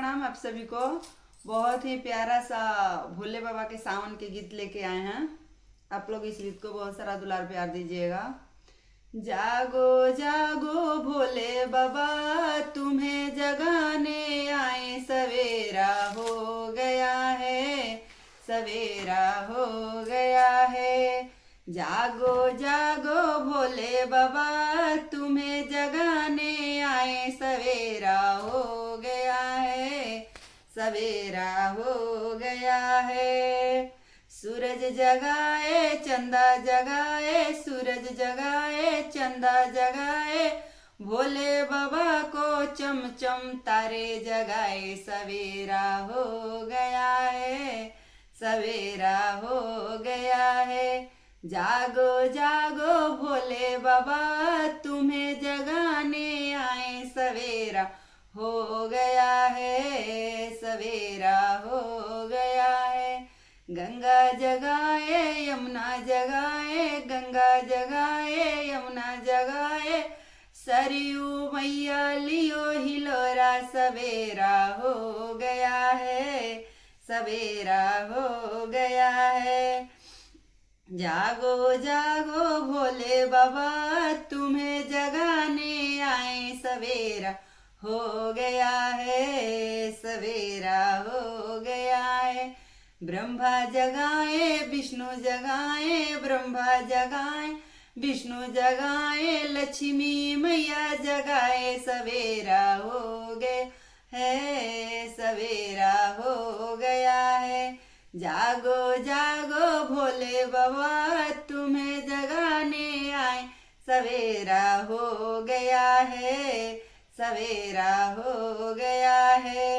प्रणाम आप सभी को। बहुत ही प्यारा सा भोले बाबा के सावन के गीत लेके आए हैं। आप लोग इस गीत को बहुत सारा दुलार प्यार दीजिएगा। जागो जागो भोले बाबा, तुम्हें जगाने आए, सवेरा हो गया है, सवेरा हो गया है। जागो जागो भोले बाबा, तुम्हें जगाने आए, सवेरा हो गया है, सवेरा हो गया है। सूरज जगाए चंदा जगाए, सूरज जगाए चंदा जगाए, भोले बाबा को चम चम तारे जगाए, सवेरा हो गया है, सवेरा हो गया है। जागो जागो भोले बाबा, तुम्हें जगाने आए, सवेरा हो गया है, सवेरा हो गया है। गंगा जगाए यमुना जगाए, गंगा जगाए यमुना जगाए, सरयू मैया लियो हिलोरा, सवेरा हो गया है, सवेरा हो गया है। जागो जागो भोले बाबा, तुम्हें जगाने आए, सवेरा हो गया है, सवेरा हो गया है। ब्रह्मा जगाए विष्णु जगाए, ब्रह्मा जगाए विष्णु जगाए, लक्ष्मी मैया जगाए, सवेरा हो गए है, सवेरा हो गया है। जागो जागो भोले बाबा, तुम्हें जगाने आए, सवेरा हो गया है, सवेरा हो गया है।